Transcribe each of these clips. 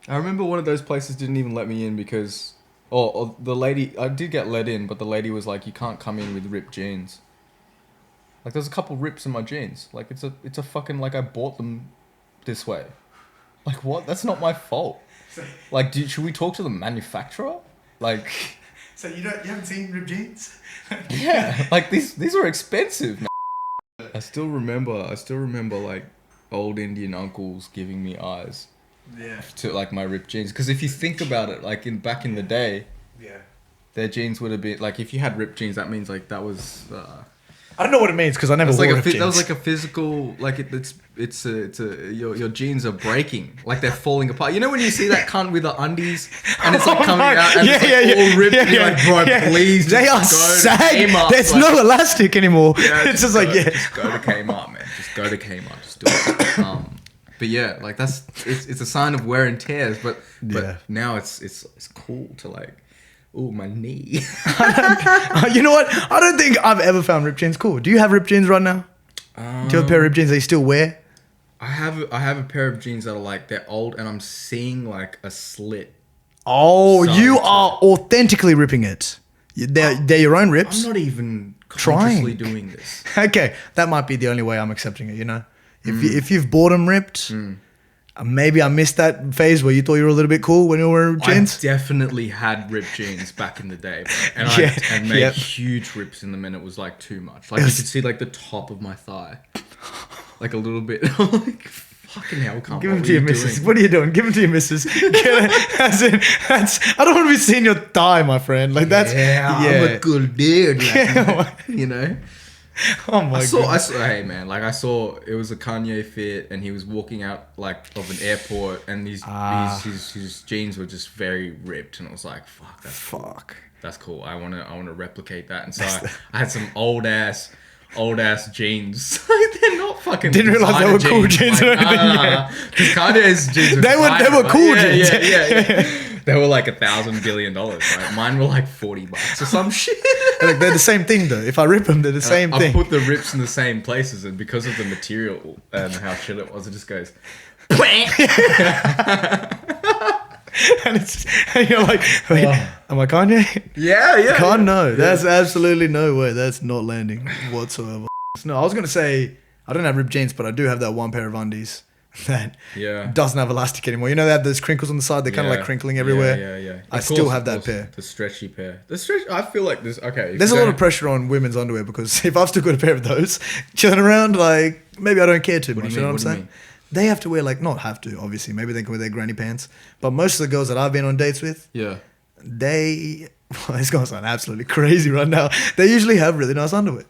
I remember one of those places didn't even let me in because, or the lady, I did get let in, but the lady was like, you can't come in with ripped jeans. Like there's a couple rips in my jeans. Like it's a fucking, like I bought them this way. Like what? That's not my fault. Like, should we talk to the manufacturer? Like, So you haven't seen ripped jeans? yeah, like these are expensive, man. I still remember like old Indian uncles giving me eyes. Yeah. To like my ripped jeans, because if you think about it, like back in the day, Yeah. their jeans would have been like, if you had ripped jeans, that means like that was. I don't know what it means because I never wore ripped jeans. That was like a physical, like it's a your jeans are breaking, like they're falling apart. You know when you see that cunt with the undies and it's like coming out and it's like all ripped, and you're like, bro, please, they are sag. There's no elastic anymore. Yeah, it's just like just go to Kmart, man. Just go to Kmart. Just do it. But yeah, like it's a sign of wear and tears. But now it's cool to like, ooh, my knee. You know what? I don't think I've ever found ripped jeans cool. Do you have ripped jeans right now? Do you have a pair of ripped jeans that you still wear? I have a pair of jeans that are like, they're old and I'm seeing like a slit. Oh, you are authentically ripping it. They're your own rips. I'm not even consciously doing this. Okay, that might be the only way I'm accepting it, you know? If you've bought them ripped, maybe I missed that phase where you thought you were a little bit cool when you were wearing jeans. I definitely had ripped jeans back in the day, bro. And I made huge rips in them, and it was like too much. Like you could see like the top of my thigh, like a little bit. Like fucking hell, can't. Give them to your missus. What are you doing? Give them to your missus. I don't want to be seeing your thigh, my friend. Like that's I'm a good dude. Like, you know. Oh my god! I saw. Hey man, like I saw it was a Kanye fit, and he was walking out like of an airport, and his jeans were just very ripped, and I was like, "Fuck, that's cool. I wanna replicate that." And so I had some old ass jeans. Like they're not fucking. Didn't realize they were cool jeans or anything. Because Kanye's jeans they were cool jeans. Yeah. They were like $1,000 billion, right? Mine were like $40 or some shit. Like they're the same thing though. If I rip them, they're the same thing. I put the rips in the same places, and because of the material and how shit it was, it just goes. And you're like, wait, am I Kanye? Yeah. Can't know. There's absolutely no way. That's not landing whatsoever. No, I was gonna say I don't have ripped jeans, but I do have that one pair of undies that doesn't have elastic anymore. You know, they have those crinkles on the side. They're kind of like crinkling everywhere. Yeah. I still have that pair. The stretchy pair. I feel like there's There's a lot of pressure on women's underwear because if I've still got a pair of those chilling around, like maybe I don't care too much. You know what I'm saying? They have to wear not have to, obviously. Maybe they can wear their granny pants. But most of the girls that I've been on dates with, it's going to sound absolutely crazy right now. They usually have really nice underwear.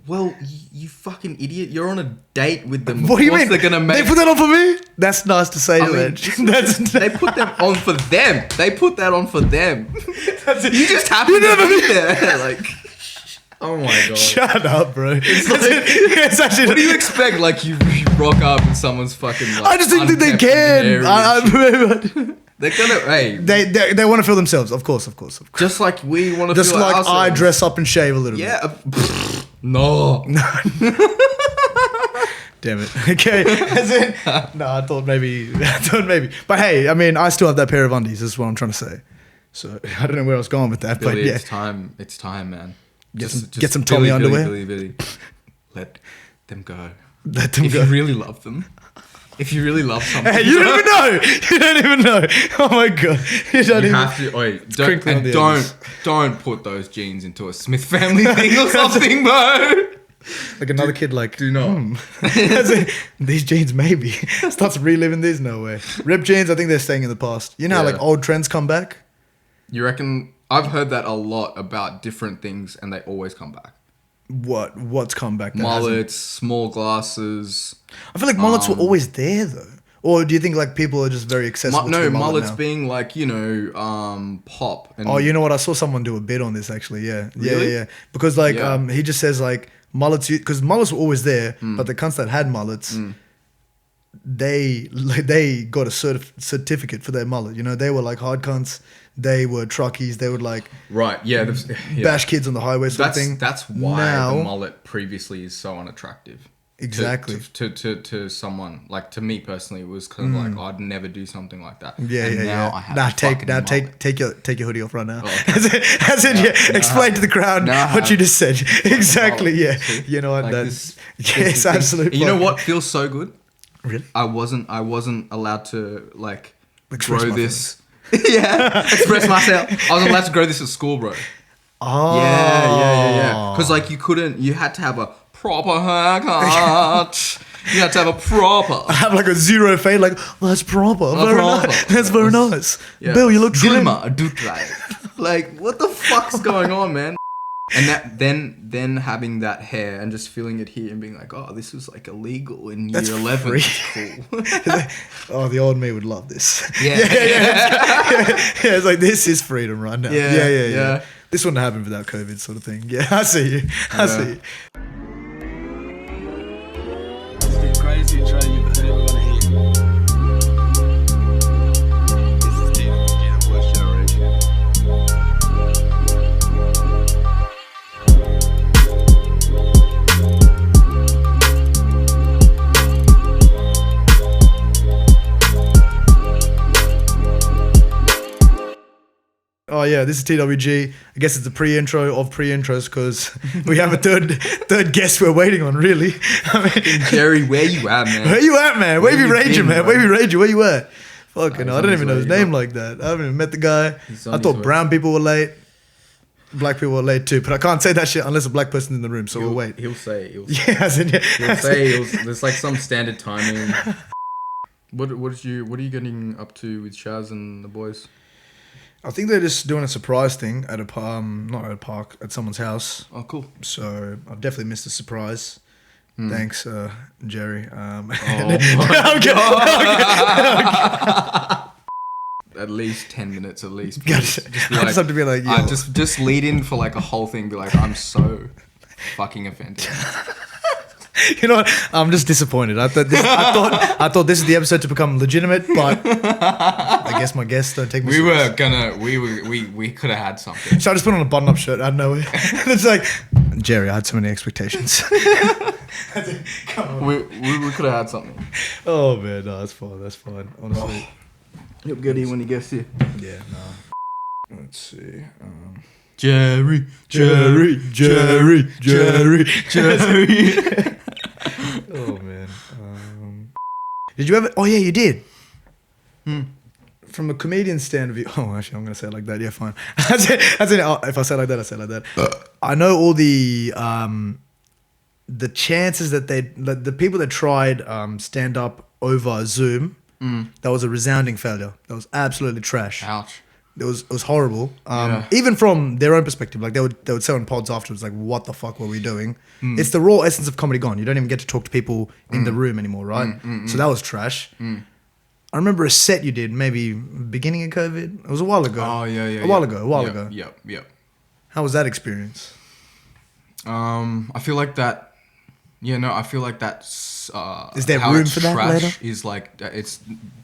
Well, you fucking idiot. You're on a date with them. What do you mean? They're gonna make... They put that on for me? That's nice to say. They put them on for them. They put that on for them. You just happen to be there. Like... Oh my god! Shut up, bro. It's actually, what do you expect? Like you rock up and someone's fucking. Like, I just think that they can. They're gonna. Hey, they want to feel themselves. Of course. Just like we want to. Just like ourselves. I dress up and shave a little bit. Yeah. No. Damn it. Okay. I thought maybe. But hey, I mean, I still have that pair of undies. Is what I'm trying to say. So I don't know where I was going with that, Billy, but yeah, it's time, man. Get some Tommy underwear. Billy. Let them go. Let them go. If you really love them. If you really love something. Hey, you don't even know. You don't even know. Oh my god. You have to. Wait, don't put those jeans into a Smith family thing or something, bro. Like another kid, like do not. These jeans maybe starts reliving these. No way. Ripped jeans. I think they're staying in the past. You know how like old trends come back. You reckon? I've heard that a lot about different things, and they always come back. What's come back? Mullets, small glasses. I feel like mullets were always there, though. Or do you think like people are just very accessible? No, to mullets now? Being like pop. And you know what? I saw someone do a bit on this actually. Yeah, really? yeah. Because like he just says like mullets, because mullets were always there, but the cunts that had mullets. They got a certificate for their mullet. You know, they were like hard cunts. They were truckies. They would like bash kids on the highway sort of thing. That's why the mullet previously is so unattractive. Exactly. To someone, like to me personally, it was kind of like, oh, I'd never do something like that. Yeah, and yeah, now yeah. I have Take your hoodie off right now. Oh, okay. As in, explain to the crowd what you just said. Exactly, yeah. See? You know what? Like Yes, absolutely. You know what feels so good? Really? I wasn't allowed to like Express grow my this. Express myself. I wasn't allowed to grow this at school, bro. Oh. Yeah. Because like you had to have a proper haircut. You had to have a proper. I have like a zero fade, like, that's proper. Very nice. That's very nice. Yeah. Bill, you look trim. Like, what the fuck's going on, man? And that then having that hair and just feeling it here and being like, oh, this was like illegal in year 11. Cool. Oh, the old me would love this. Yeah. Yeah, it's like, this is freedom right now. Yeah. This wouldn't happen without COVID sort of thing. Yeah, I see you. I see you. It's the craziest intro you've ever gonna hear. This is the worst generation. Oh yeah, this is TWG. I guess it's the pre-intro of pre-intros because we have a third guest we're waiting on. Really, I mean, Jerry, where you at, man? where you at, man? Wavy Rager, man. Bro? Wavy Rager, where you at? Fucking, He's I on don't his even know way, his bro. name like that. I haven't even met the guy. He's on I his thought way. brown people were late, black people were late too, but I can't say that shit unless a black person's in the room. So we'll wait. He'll say. Yeah, as in, He'll say. There's like some standard timing. What are you getting up to with Shaz and the boys? I think they're just doing a surprise thing at not at a park, at someone's house. Oh, cool. So I've definitely missed the surprise. Thanks, Jerry. At least 10 minutes, at least. Gotta- Just be I just have to be like, yo. just lead in for like a whole thing. Be like, I'm so fucking offended. You know what? I'm just disappointed. I thought this is the episode to become legitimate, but I guess my guests don't take me serious. We could have had something. So I just put on a button-up shirt out of nowhere. It's like, Jerry, I had so many expectations. Come on. We could have had something. Oh man, no, that's fine. Honestly, You'll get here when he gets here. yeah, no. Let's see. Jerry. Oh man. Did you ever? Oh yeah, you did. From a comedian stand of view. Oh, actually, I'm gonna say it like that. Yeah, fine. If I say it like that, I say it like that. I know all the chances that the people that tried stand up over Zoom. That was a resounding failure. That was absolutely trash. Ouch. It was horrible. Yeah. Even from their own perspective, like they would say on pods afterwards, like, what the fuck were we doing? It's the raw essence of comedy gone. You don't even get to talk to people in the room anymore, right? So that was trash. I remember a set you did maybe beginning of COVID. It was a while ago. Oh yeah. A while ago. Yep. How was that experience? I feel like that. Yeah, no, I feel like that's. Is there how room it's for that trash later? is like it's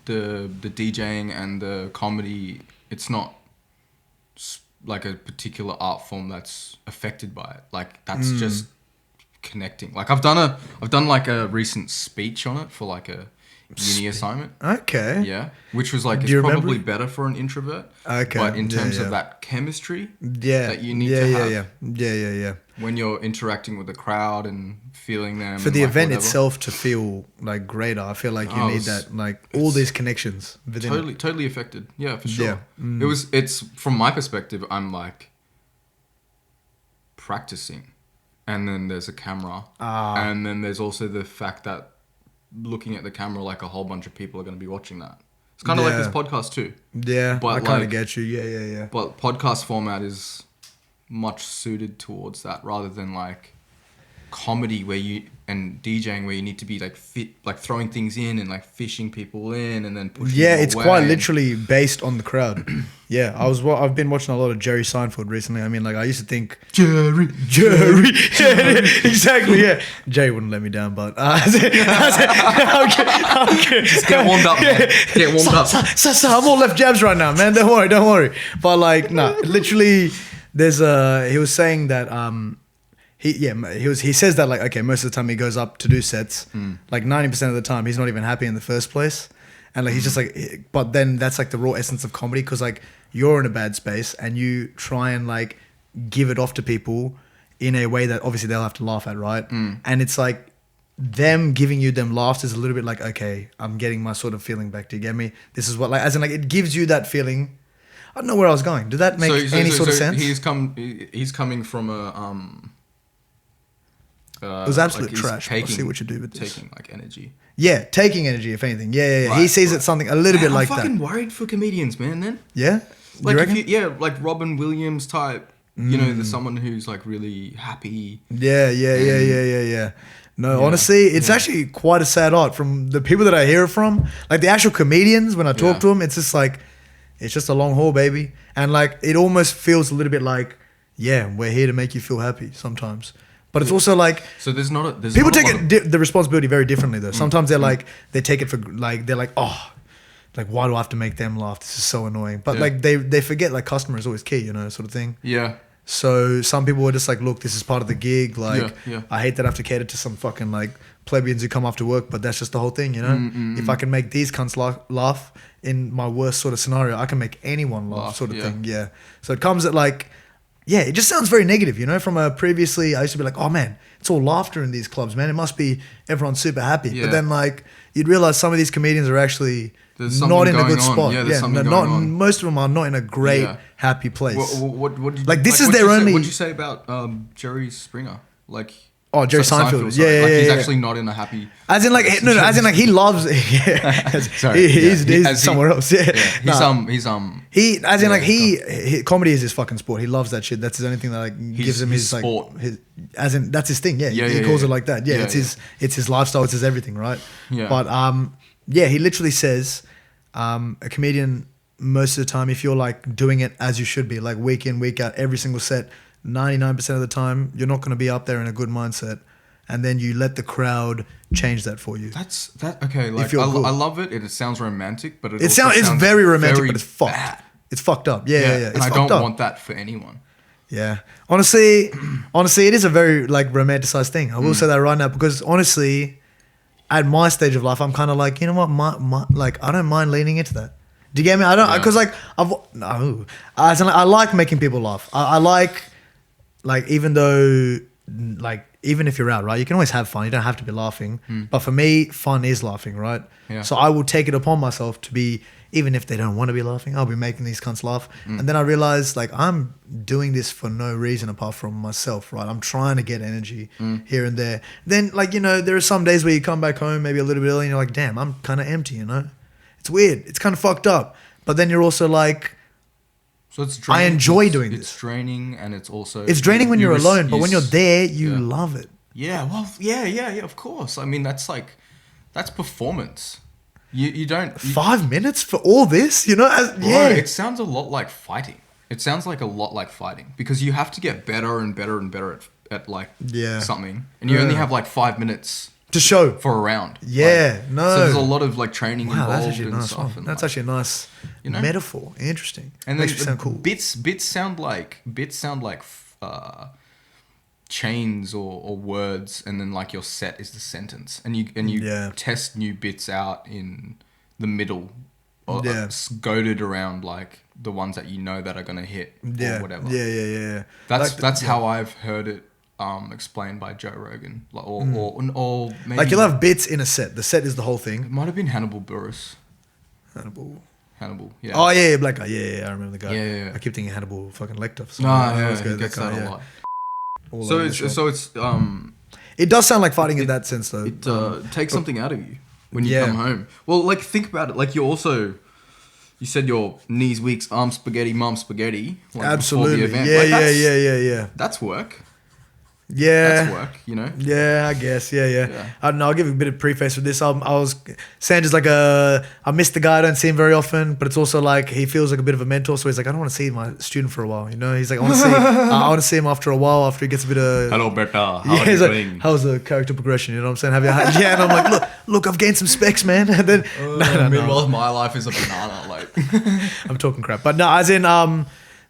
the DJing and the comedy. It's not like a particular art form that's affected by it. Like that's just connecting. Like I've done like a recent speech on it for like a uni assignment. Okay. Yeah, which was like Do it's you probably remember? better for an introvert. Okay. But in terms Yeah. of that chemistry Yeah. that you need to have Yeah. when you're interacting with the crowd and feeling them. For and the like event whatever. itself to feel like greater, I feel like you Oh, need it's- that, like all these connections within it. Totally affected. Yeah, for sure. Yeah. It's from my perspective, I'm like practicing, and then there's a camera, and then there's also the fact that looking at the camera, like a whole bunch of people are going to be watching that. It's kind of like Yeah. this podcast too. Yeah, But I kind of like- get you. Yeah. But podcast format is much suited towards that rather than like comedy and DJing where you need to be like fit, like throwing things in and like fishing people in and then pushing Yeah, them it's away quite and- literally based on the crowd. Yeah, I've been watching a lot of Jerry Seinfeld recently. I mean, like I used to think Jerry. Yeah, exactly. Yeah, Jerry wouldn't let me down, but okay. Just get warmed up, man. Get warmed up. So, I'm all left jabs right now, man. Don't worry. But like, no, literally, he was saying that he says that like, okay, most of the time he goes up to do sets, like 90% of the time he's not even happy in the first place, and like he's just like, but then that's like the raw essence of comedy, because like you're in a bad space and you try and like give it off to people in a way that obviously they'll have to laugh at, right? And it's like them giving you them laughs is a little bit like, okay, I'm getting my sort of feeling back. Do you get me? This is what, like, as in like it gives you that feeling. I don't know where I was going. Did that make any sort of sense? He's coming from a it was absolute like trash. I'll see what you do with this. Taking like energy. Yeah, taking energy, if anything. Yeah. Right, He sees it something a little bit like I'm that. fucking worried for comedians, man. Then Yeah, like you if reckon? you, like Robin Williams type. You know, there's someone who's like really happy. Yeah. No, honestly, it's actually quite a sad art from the people that I hear it from. Like the actual comedians, when I talk to them, it's just like, it's just a long haul, baby. And like, it almost feels a little bit like, yeah, we're here to make you feel happy sometimes. But it's also like, so there's people take the responsibility very differently though. Sometimes they're like, they take it for like, they're like, oh, like why do I have to make them laugh? This is so annoying. But like they forget like customer is always key, you know, sort of thing. Yeah. So some people were just like, look, this is part of the gig. Like, Yeah. I hate that I have to cater to some fucking like plebeians who come after work, but that's just the whole thing, you know? If I can make these cunts laugh in my worst sort of scenario, I can make anyone laugh sort of thing. Yeah. So it comes at like, yeah, it just sounds very negative, you know? From a previously, I used to be like, oh man, it's all laughter in these clubs, man. It must be everyone's super happy. Yeah. But then like, you'd realize some of these comedians are actually There's not in a something good going on. spot. Yeah, there's something going on. Most of them are not in a great, happy place. What did you, Like, this is what'd their you say- only- What'd you say about Jerry Springer? Like, Oh, Jerry Seinfeld. sorry. Yeah, like, yeah, he's yeah. actually not in a happy. As in like as in like he loves. Yeah, Sorry, he's somewhere else. Yeah, He's He as in yeah, like he comedy is his fucking sport. He loves that shit. That's his only thing that like gives him his like sport. his as in that's his thing. Yeah, Yeah, he yeah, calls yeah. it like that. Yeah, Yeah, it's his lifestyle. It's his everything, right? Yeah. But yeah, he literally says a comedian most of the time, if you're like doing it as you should be, like week in week out, every single set, 99% of the time, you're not going to be up there in a good mindset. And then you let the crowd change that for you. Okay. Like I love it. It sounds romantic, but it sounds it's very romantic, but it's fucked. bad. It's fucked up. Yeah. And It's I fucked don't up. want that for anyone. Yeah. Honestly, it is a very like romanticized thing. I will say that right now because honestly, at my stage of life, I'm kind of like, you know what, my like I don't mind leaning into that. Do you get me? I don't because like I like making people laugh. I like even though like even if you're out, right, you can always have fun. You don't have to be laughing. But for me, fun is laughing, right? Yeah. So I will take it upon myself to be, even if they don't want to be laughing, I'll be making these cunts laugh. And then I realized like I'm doing this for no reason apart from myself, right? I'm trying to get energy here and there. Then like, you know, there are some days where you come back home maybe a little bit early and you're like, damn, I'm kind of empty, you know? It's weird. It's kind of fucked up. But then you're also like, So it's draining. I enjoy doing this. It's draining and it's also... It's draining when you're alone, but when you're there, you love it. Yeah, well, yeah, of course. I mean, that's performance. You don't... 5 minutes for all this, you know? Bro, it sounds a lot like fighting. It sounds like a lot like fighting because you have to get better and better and better at like something. And you only have like 5 minutes to show for a round. Yeah, like, no. So there's a lot of like training Wow, involved that's actually and nice stuff. one. That's actually a nice metaphor. Interesting. And makes then me sound cool. Bits sound like chains or words, and then like your set is the sentence, and you test new bits out in the middle, or goaded around like the ones that you know that are gonna hit or whatever. Yeah. That's how I've heard it explained by Joe Rogan, like, or maybe like you'll have bits in a set. The set is the whole thing. It might have been Hannibal Buress. Hannibal. Yeah. Oh yeah, black guy. Yeah, I remember the guy. Yeah. I keep thinking Hannibal fucking Lecter. So he gets that a lot. It does sound like fighting in that sense though. It takes something out of you when you come home. Well, like think about it. Like you said your knees weak, arm spaghetti, mum spaghetti. Like, absolutely. Before the event. Yeah. That's work. Yeah. That's work, you know? Yeah, I guess. Yeah. I don't know. I'll give a bit of preface with this. Sanj is like I miss the guy. I don't see him very often, but it's also like he feels like a bit of a mentor. So he's like, I don't want to see my student for a while. You know, he's like, I want to see him after a while, after he gets a bit of. Hello, Beta. How are you doing? Like, how's the character progression? You know what I'm saying? And I'm like, look, I've gained some specs, man. And then meanwhile, my life is a banana. Like, I'm talking crap, but no, as in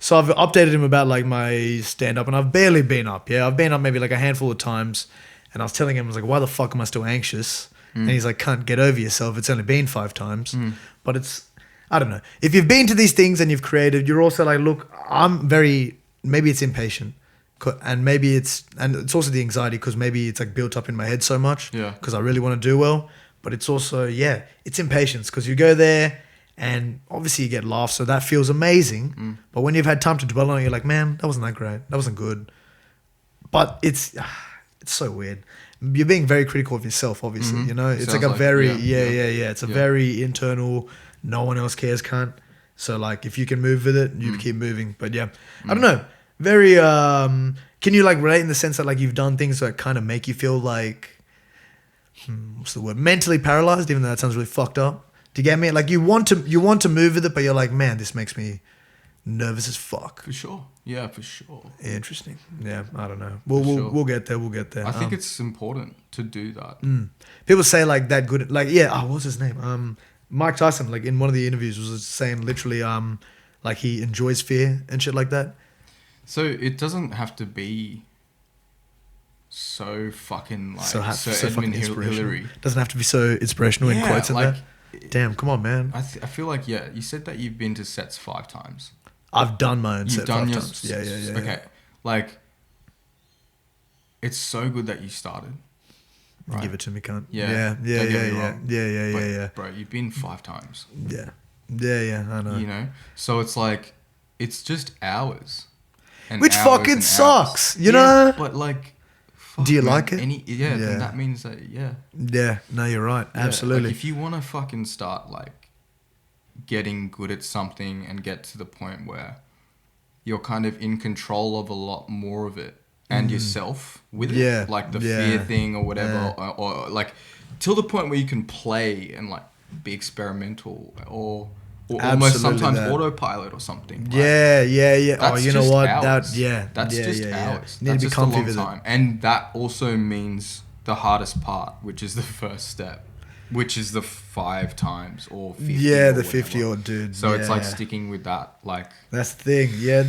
So I've updated him about like my stand up, and I've barely been up. Yeah, I've been up maybe like a handful of times, and I was telling him, I was like, why the fuck am I still anxious? And he's like, can't get over yourself. It's only been 5 times, but it's, I don't know. If you've been to these things and you've created, you're also like, look, maybe it's impatient, and maybe it's also the anxiety because maybe it's like built up in my head so much. Yeah. Because I really want to do well, but it's also it's impatience because you go there. And obviously you get laughs, so that feels amazing. But when you've had time to dwell on it, you're like, man, that wasn't that great. That wasn't good. But it's so weird. You're being very critical of yourself, obviously. You know, it's like a very It's a very internal. No one else cares, cunt. So like, if you can move with it, you keep moving. But I don't know. Very. Can you like relate in the sense that like you've done things that kind of make you feel like, what's the word? Mentally paralyzed, even though that sounds really fucked up. Do you get me? Like you want to move with it, but you're like, man, this makes me nervous as fuck. For sure. Yeah, for sure. Interesting. Yeah, I don't know. We'll get there. We'll get there. I think it's important to do that. People say like that good. Like what's his name? Mike Tyson. Like in one of the interviews was saying literally like he enjoys fear and shit like that. So it doesn't have to be so fucking like so fucking inspirational. Hillary. Doesn't have to be so inspirational in quotes and that. Damn, come on, man. I feel like, you said that you've been to sets 5 times. I've done my own set 5 times. Yeah. Okay. Like, it's so good that you started. Right? Give it to me, cunt. Yeah. Yeah. Bro, you've been 5 times. Yeah, I know. You know? So it's like, it's just hours. Which fucking sucks, you know? But like... Do you like it? Then that means that, Yeah, no, you're right. Absolutely. Like if you want to fucking start, like, getting good at something and get to the point where you're kind of in control of a lot more of it and yourself with it. Like the fear thing or whatever. Or, like, till the point where you can play and, like, be experimental or almost sometimes autopilot or something. Like, Oh, you know what? Hours. That's just hours. Need That's to be just comfy a long with time. And that also means the hardest part, which is the first step, which is the 5 times or 50. Yeah, the 50 odd dude. So it's like sticking with that. Like that's the thing. Yeah,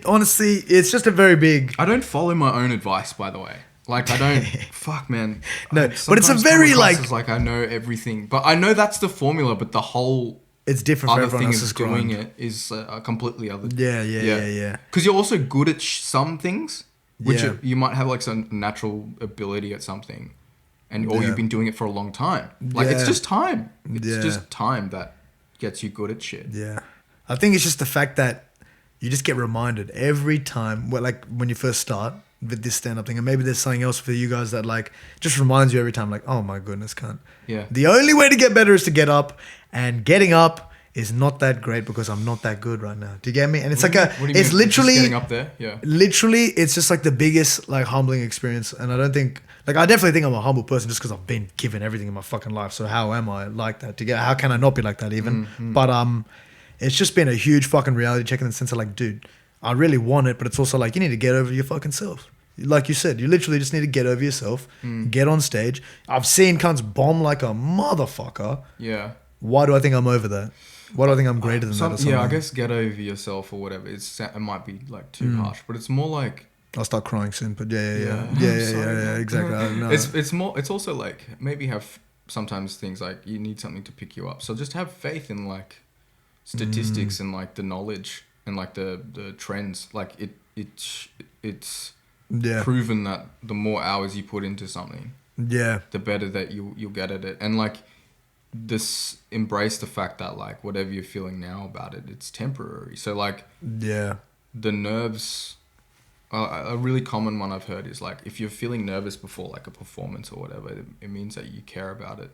honestly, it's just a very big. I don't follow my own advice, by the way. Like I don't. Fuck, man. No, but it's a very like I know everything, but I know that's the formula. But the whole. It's different for everyone else's doing it is a completely other. Yeah. Because you're also good at some things, which you might have like some natural ability at something, or you've been doing it for a long time. Like it's just time. It's just time that gets you good at shit. Yeah, I think it's just the fact that you just get reminded every time. Like when you first start with this stand-up thing, and maybe there's something else for you guys that like just reminds you every time. Like, oh my goodness, cunt. Yeah. The only way to get better is to get up. And getting up is not that great because I'm not that good right now. Do you get me? And it's it's literally just getting up there. Yeah. Literally, it's just like the biggest like humbling experience. And I don't think I definitely think I'm a humble person just because I've been given everything in my fucking life. So how am I like that? How can I not be like that even? But it's just been a huge fucking reality check in the sense of like, dude, I really want it, but it's also like you need to get over your fucking self. Like you said, you literally just need to get over yourself, get on stage. I've seen cunts bomb like a motherfucker. Yeah. Why do I think I'm over that? Why do I think I'm greater than that or something? Yeah, I guess get over yourself or whatever. It might be like too harsh, but it's more like... I'll start crying soon, but yeah, exactly. No. It's also like maybe have sometimes things like you need something to pick you up. So just have faith in like statistics and like the knowledge and like the trends. Like it's proven that the more hours you put into something, the better that you'll get at it. And like embrace the fact that like whatever you're feeling now about it, it's temporary. So like the nerves, a really common one I've heard is like if you're feeling nervous before like a performance or whatever, it means that you care about it.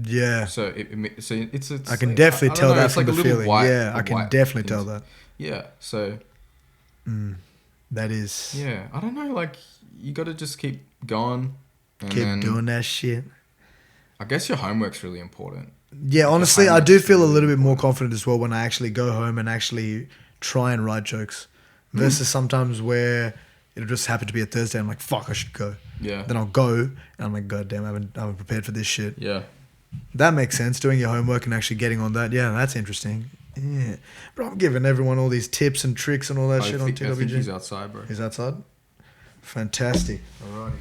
Yeah. So it's I can definitely tell that from like the feeling. I can definitely tell that. Yeah. So that is. Yeah, I don't know. Like you got to just keep going. Keep doing that shit. I guess your homework's really important. Yeah, honestly, I do feel a little bit more confident as well when I actually go home and actually try and write jokes versus sometimes where it'll just happen to be a Thursday. I'm like, fuck, I should go. Yeah. Then I'll go and I'm like, God damn, I haven't prepared for this shit. Yeah. That makes sense. Doing your homework and actually getting on that. Yeah, that's interesting. Yeah. Bro, I'm giving everyone all these tips and tricks and all that shit on I think TWG. he's outside, bro. He's outside? Fantastic. Alrighty.